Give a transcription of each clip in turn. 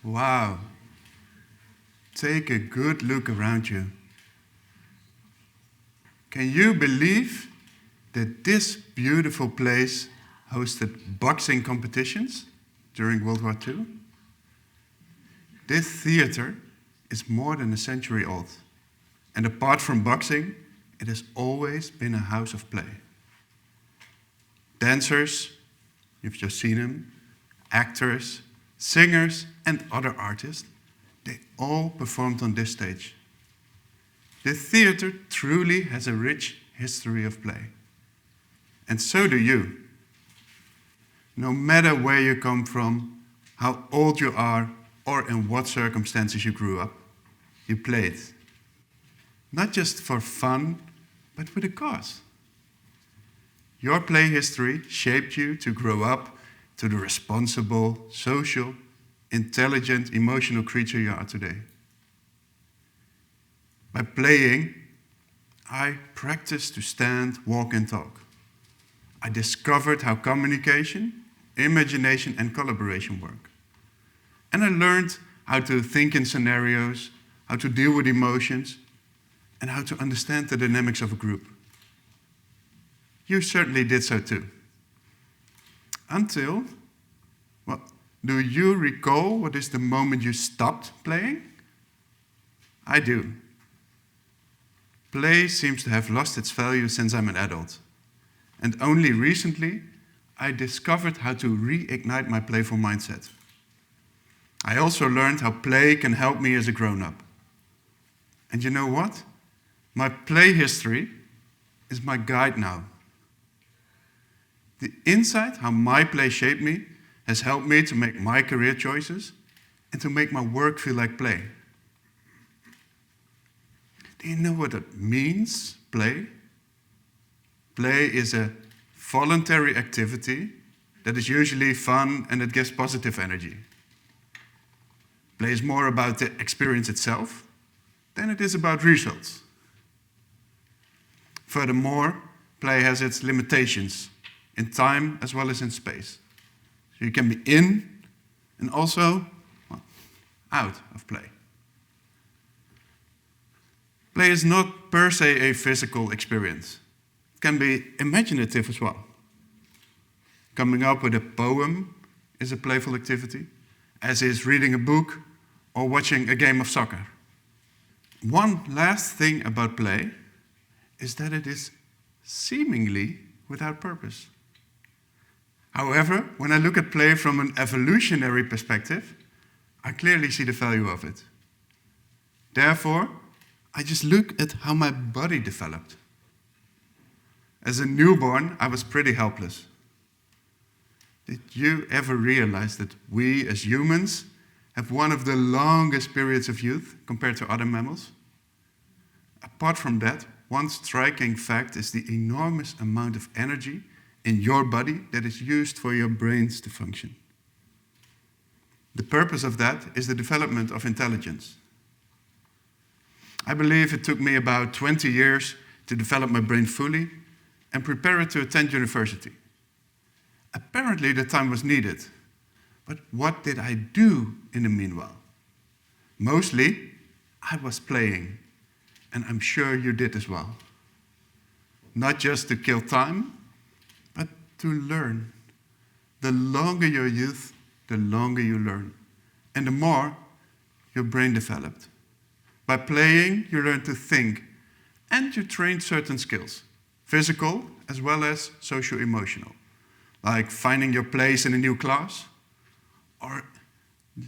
Wow. Take a good look around you. Can you believe that this beautiful place hosted boxing competitions during World War II? This theater is more than a century old. And apart from boxing, it has always been a house of play. Dancers, you've just seen them, actors, singers, and other artists, they all performed on this stage. The theater truly has a rich history of play. And so do you. No matter where you come from, how old you are, or in what circumstances you grew up, you played. Not just for fun, but with a cause. Your play history shaped you to grow up to the responsible, social, intelligent, emotional creature you are today. By playing, I practiced to stand, walk, and talk. I discovered how communication, imagination, and collaboration work. And I learned how to think in scenarios, how to deal with emotions, and how to understand the dynamics of a group. You certainly did so too. Until, well, do you recall what is the moment you stopped playing? I do. Play seems to have lost its value since I'm an adult. And only recently, I discovered how to reignite my playful mindset. I also learned how play can help me as a grown-up. And you know what? My play history is my guide now. The insight how my play shaped me has helped me to make my career choices and to make my work feel like play. Do you know what that means, play? Play is a voluntary activity that is usually fun and it gives positive energy. Play is more about the experience itself than it is about results. Furthermore, play has its limitations in time as well as in space. So you can be in and also out of play. Play is not per se a physical experience. It can be imaginative as well. Coming up with a poem is a playful activity, as is reading a book or watching a game of soccer. One last thing about play is that it is seemingly without purpose. However, when I look at play from an evolutionary perspective, I clearly see the value of it. Therefore, I just look at how my body developed. As a newborn, I was pretty helpless. Did you ever realize that we as humans have one of the longest periods of youth compared to other mammals? Apart from that, one striking fact is the enormous amount of energy in your body that is used for your brains to function. The purpose of that is the development of intelligence. I believe it took me about 20 years to develop my brain fully and prepare it to attend university. Apparently, the time was needed. But what did I do in the meanwhile? Mostly, I was playing, and I'm sure you did as well. Not just to kill time, but to learn. The longer your youth, the longer you learn, and the more your brain developed. By playing, you learn to think, and you train certain skills, physical as well as social-emotional, like finding your place in a new class, or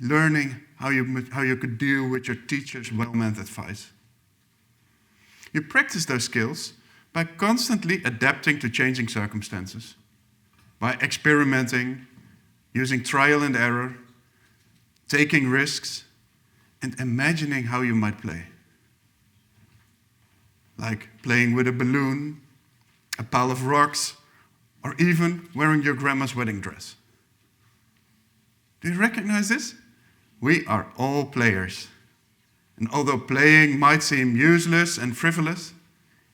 learning how you could deal with your teacher's well-meant advice. You practice those skills by constantly adapting to changing circumstances, by experimenting, using trial and error, taking risks, and imagining how you might play. Like playing with a balloon, a pile of rocks, or even wearing your grandma's wedding dress. Do you recognize this? We are all players. And although playing might seem useless and frivolous,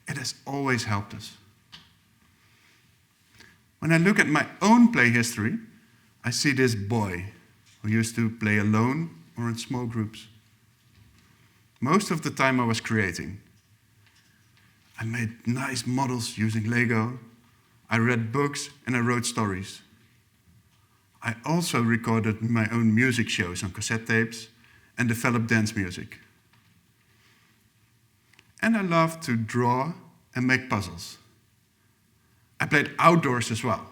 it has always helped us. When I look at my own play history, I see this boy who used to play alone or in small groups. Most of the time I was creating. I made nice models using Lego. I read books and I wrote stories. I also recorded my own music shows on cassette tapes and developed dance music. And I loved to draw and make puzzles. I played outdoors as well.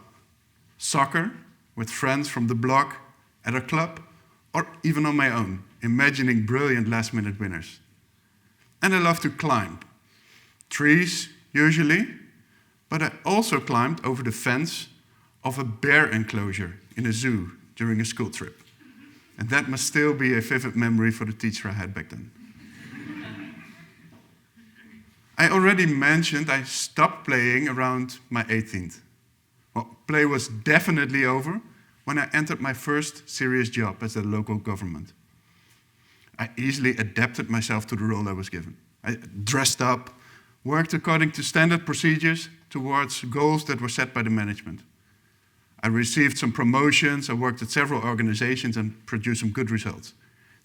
Soccer with friends from the block, at a club, or even on my own, imagining brilliant last-minute winners. And I loved to climb. Trees, usually, but I also climbed over the fence of a bear enclosure in a zoo during a school trip. And that must still be a vivid memory for the teacher I had back then. I already mentioned I stopped playing around my 18th. Well, play was definitely over when I entered my first serious job as the local government. I easily adapted myself to the role I was given. I dressed up, worked according to standard procedures towards goals that were set by the management. I received some promotions, I worked at several organizations and produced some good results,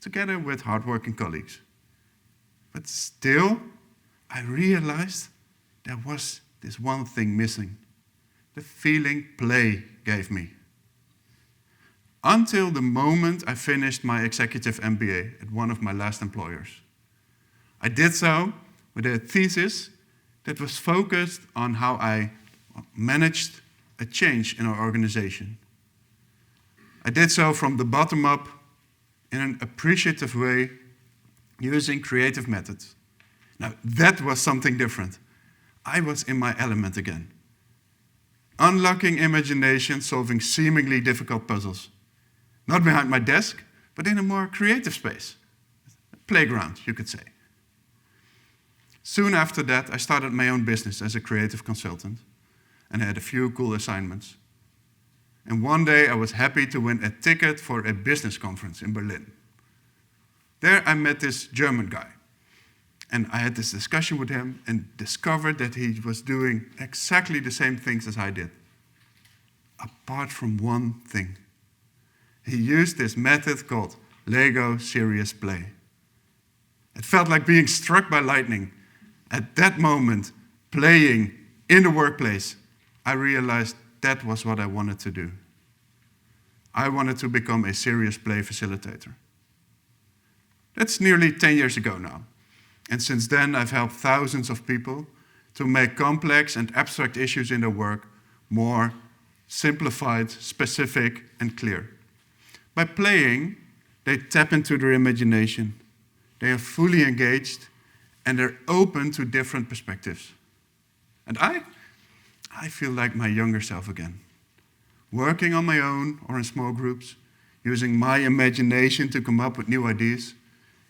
together with hardworking colleagues. But still, I realized there was this one thing missing, the feeling play gave me. Until the moment I finished my executive MBA at one of my last employers. I did so with a thesis that was focused on how I managed a change in our organization. I did so from the bottom up in an appreciative way using creative methods. Now, that was something different. I was in my element again. Unlocking imagination, solving seemingly difficult puzzles. Not behind my desk, but in a more creative space. A playground, you could say. Soon after that, I started my own business as a creative consultant, and I had a few cool assignments. And one day, I was happy to win a ticket for a business conference in Berlin. There, I met this German guy. And I had this discussion with him and discovered that he was doing exactly the same things as I did. Apart from one thing. He used this method called Lego serious play. It felt like being struck by lightning. At that moment, playing in the workplace, I realized that was what I wanted to do. I wanted to become a serious play facilitator. That's nearly 10 years ago now. And since then, I've helped thousands of people to make complex and abstract issues in their work more simplified, specific, and clear. By playing, they tap into their imagination. They are fully engaged, and they're open to different perspectives. And I feel like my younger self again. Working on my own or in small groups, using my imagination to come up with new ideas,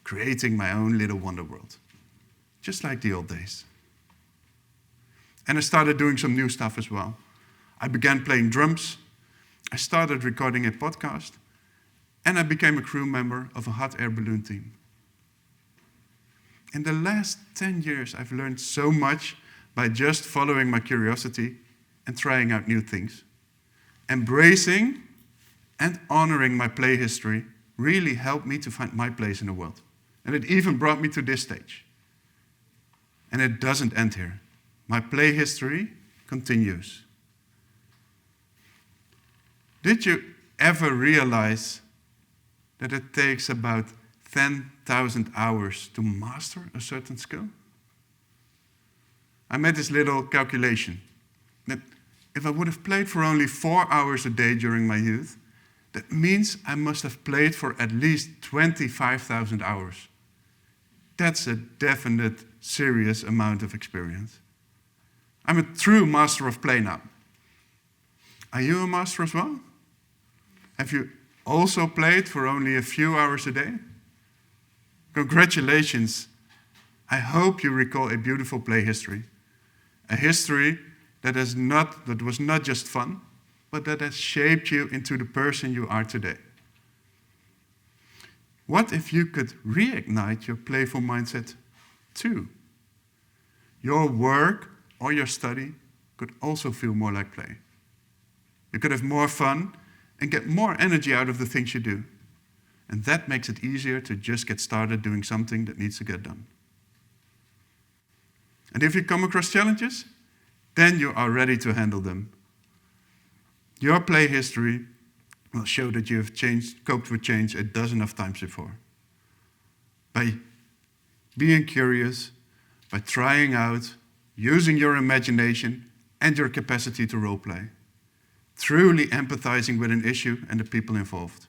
creating my own little wonder world. Just like the old days. And I started doing some new stuff as well. I began playing drums, I started recording a podcast, and I became a crew member of a hot air balloon team. In the last 10 years, I've learned so much by just following my curiosity and trying out new things. Embracing and honoring my play history really helped me to find my place in the world. And it even brought me to this stage. And it doesn't end here. My play history continues. Did you ever realize that it takes about 10,000 hours to master a certain skill? I made this little calculation that if I would have played for only 4 hours a day during my youth, that means I must have played for at least 25,000 hours. That's a definite, serious amount of experience. I'm a true master of play now. Are you a master as well? Have you also played for only a few hours a day? Congratulations. I hope you recall a beautiful play history. A history that was not just fun, but that has shaped you into the person you are today. What if you could reignite your playful mindset too? Your work or your study could also feel more like play. You could have more fun and get more energy out of the things you do. And that makes it easier to just get started doing something that needs to get done. And if you come across challenges, then you are ready to handle them. Your play history will show that you have coped with change a dozen of times before. By being curious, by trying out, using your imagination and your capacity to role-play, truly empathizing with an issue and the people involved,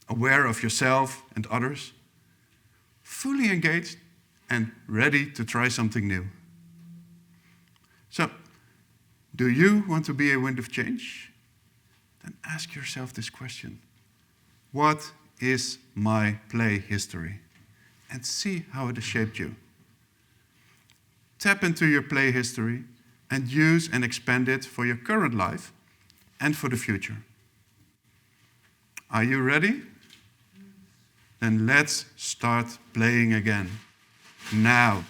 aware of yourself and others, fully engaged and ready to try something new. So, do you want to be a wind of change? Then ask yourself this question. What is my play history? And see how it has shaped you. Tap into your play history and use and expand it for your current life and for the future. Are you ready? Then let's start playing again. Now.